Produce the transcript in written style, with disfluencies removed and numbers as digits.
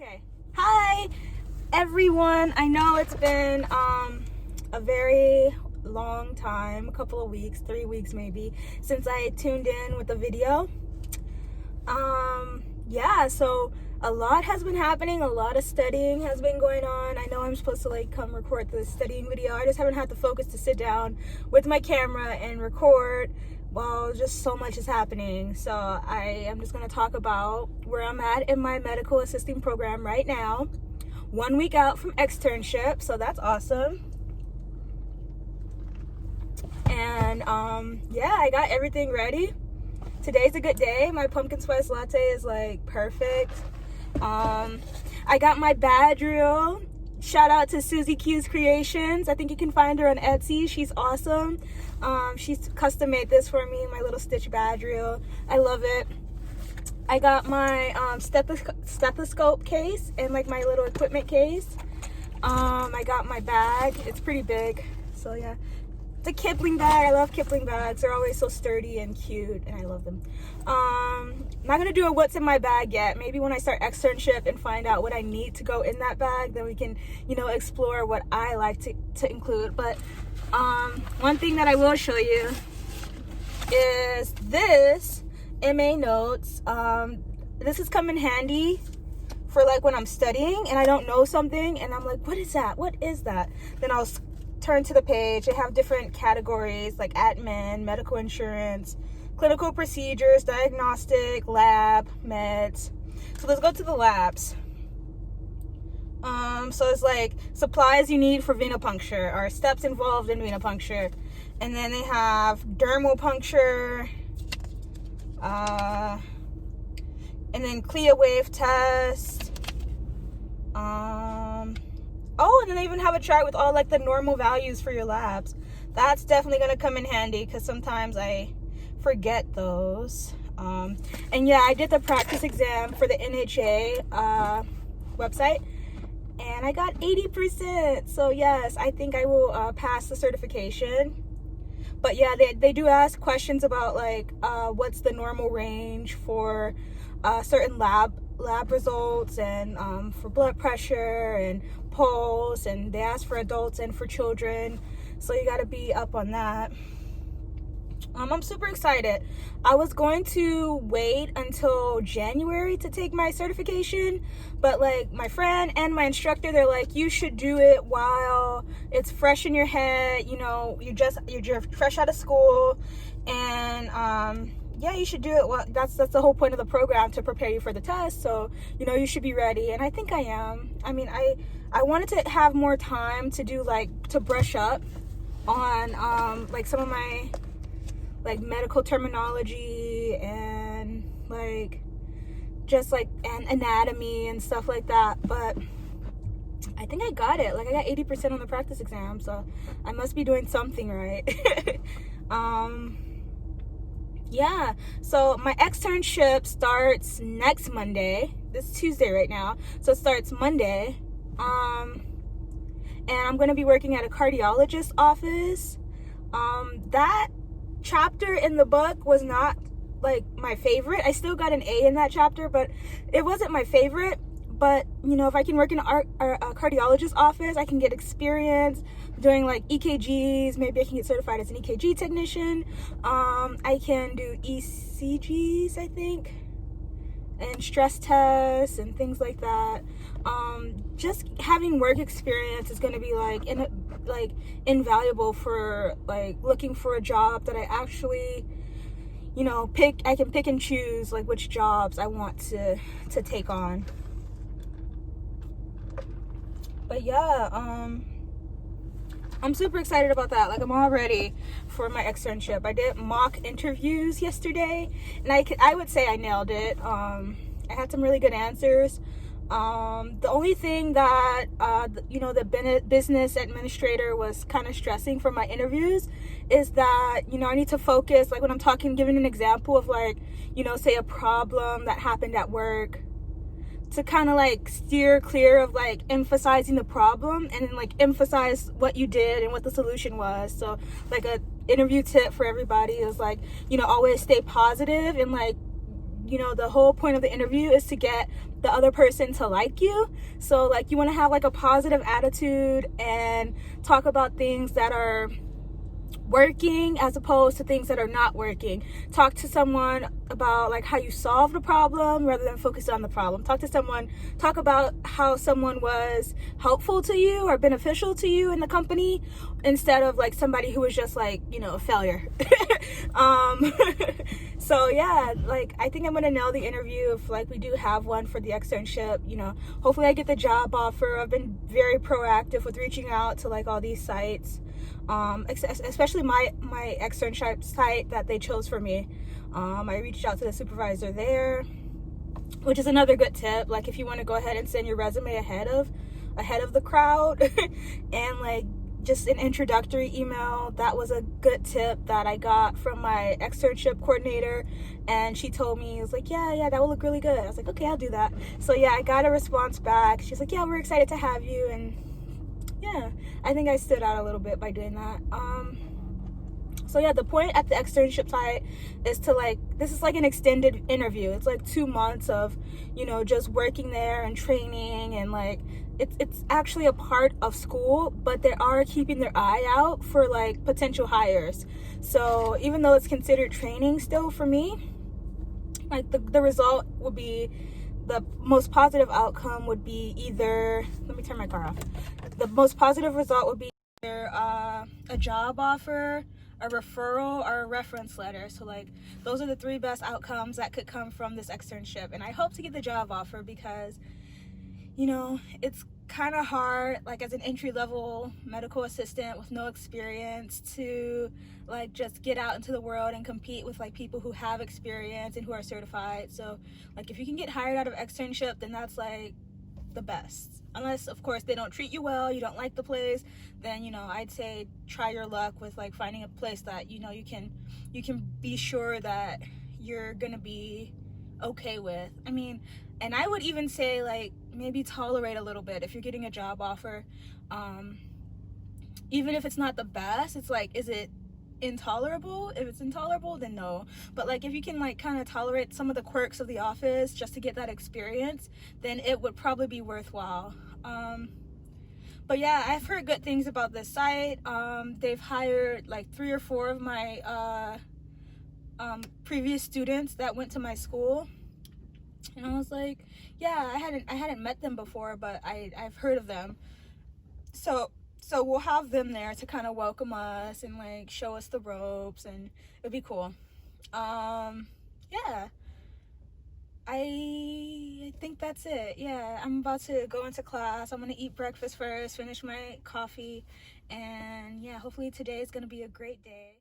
Okay. Hi, everyone. I know it's been a very long time, a couple of weeks, 3 weeks maybe, since I tuned in with a video. Yeah, so a lot has been happening. A lot of studying has been going on. I know I'm supposed to come record the studying video. I just haven't had the focus to sit down with my camera and record. Well, just so much is happening. So I am just going to talk about where I'm at in my medical assisting program right now. 1 week out from externship, so that's awesome. And yeah, I got everything ready. Today's a good day. My pumpkin spice latte is perfect. I got my badge reel. Shout out to Susie Q's Creations. I think you can find her on Etsy. She's awesome. She's custom made this for me, my little stitch badge reel. I love it. I got my stethoscope case and my little equipment case. I got my bag. It's pretty big. So yeah. It's a Kipling bag. I love Kipling bags. They're always so sturdy and cute, and I love them. I'm not going to do a what's in my bag yet. Maybe when I start externship and find out what I need to go in that bag, then we can, explore what I like to include. But one thing that I will show you is this MA notes. This has come in handy for when I'm studying and I don't know something and I'm like, what is that? What is that? Then I'll turn to the page. They have different categories like admin, medical insurance, clinical procedures, diagnostic, lab, meds. So let's go to the labs. So it's supplies you need for venipuncture or steps involved in venipuncture. And then they have dermal puncture, and then CLIA wave test. Oh, and then they even have a chart with all the normal values for your labs. That's definitely going to come in handy because sometimes I forget those. And yeah, I did the practice exam for the NHA website and I got 80%. So yes, I think I will pass the certification. But yeah, they do ask questions about what's the normal range for certain lab results and for blood pressure and pulse, and they ask for adults and for children, so you got to be up on that. I'm super excited. I was going to wait until January to take my certification, but my friend and my instructor, they're like, you should do it while it's fresh in your head. You're fresh out of school, and yeah, you should do it. Well, that's the whole point of the program, to prepare you for the test. So, you should be ready. And I think I am. I mean, I wanted to have more time to do to brush up on some of my medical terminology and just and anatomy and stuff like that. But I think I got it. I got 80% on the practice exam, so I must be doing something right. Yeah, so my externship starts next Monday. This is Tuesday right now, so it starts Monday. And I'm going to be working at a cardiologist's office. That chapter in the book was not my favorite. I still got an A in that chapter, but it wasn't my favorite. But if I can work in a cardiologist's office, I can get experience doing EKGs. Maybe I can get certified as an EKG technician. I can do ECGs, I think, and stress tests and things like that. Just having work experience is going to be invaluable for looking for a job that I actually I can pick and choose which jobs I want to take on. But yeah, I'm super excited about that. I'm all ready for my externship. I did mock interviews yesterday, and I would say I nailed it. I had some really good answers. The only thing that the business administrator was kind of stressing for my interviews is that I need to focus when I'm giving an example of say a problem that happened at work, to kind of steer clear of emphasizing the problem and then emphasize what you did and what the solution was. So a interview tip for everybody is always stay positive and you know, the whole point of the interview is to get the other person to like you. So like you want to have like a positive attitude and talk about things that are working as opposed to things that are not working. Talk to someone about like how you solved a problem rather than focus on the problem. Talk about how someone was helpful to you or beneficial to you in the company instead of like somebody who was just like, you know, a failure. So yeah, like I think I'm gonna nail the interview if like we do have one for the externship. You know, hopefully I get the job offer. I've been very proactive with reaching out to like all these sites, especially my externship site that they chose for me. I reached out to the supervisor there, which is another good tip. Like if you want to go ahead and send your resume ahead of the crowd and like just an introductory email. That was a good tip that I got from my externship coordinator, and she told me, it was like, yeah, that will look really good. I was like, okay, I'll do that. So yeah, I got a response back. She's like, yeah, we're excited to have you. And yeah, I think I stood out a little bit by doing that. So yeah, the point at the externship site is to like, this is like an extended interview. It's like 2 months of, you know, just working there and training, and like it's actually a part of school, but they are keeping their eye out for like potential hires. So even though it's considered training still for me, like the result would be, the most positive outcome would be either, let me turn my car off. The most positive result would be either a job offer, a referral, or a reference letter. So like those are the 3 best outcomes that could come from this externship. And I hope to get the job offer because, you know, it's kind of hard, like as an entry-level medical assistant with no experience, to like just get out into the world and compete with like people who have experience and who are certified. So like if you can get hired out of externship, then that's like the best. Unless of course they don't treat you well, you don't like the place, then, you know, I'd say try your luck with like finding a place that, you know, you can be sure that you're gonna be okay with. I mean, and I would even say like maybe tolerate a little bit if you're getting a job offer. Even if it's not the best, it's like, is it intolerable? If it's intolerable, then no. But like if you can like kind of tolerate some of the quirks of the office just to get that experience, then it would probably be worthwhile. But yeah, I've heard good things about this site. They've hired like 3 or 4 of my previous students that went to my school, and I was like, yeah, I hadn't met them before, but I've heard of them. So we'll have them there to kind of welcome us and like show us the ropes, and it'd be cool. Yeah, I think that's it. Yeah, I'm about to go into class. I'm gonna eat breakfast first, finish my coffee, and yeah, hopefully today is gonna be a great day.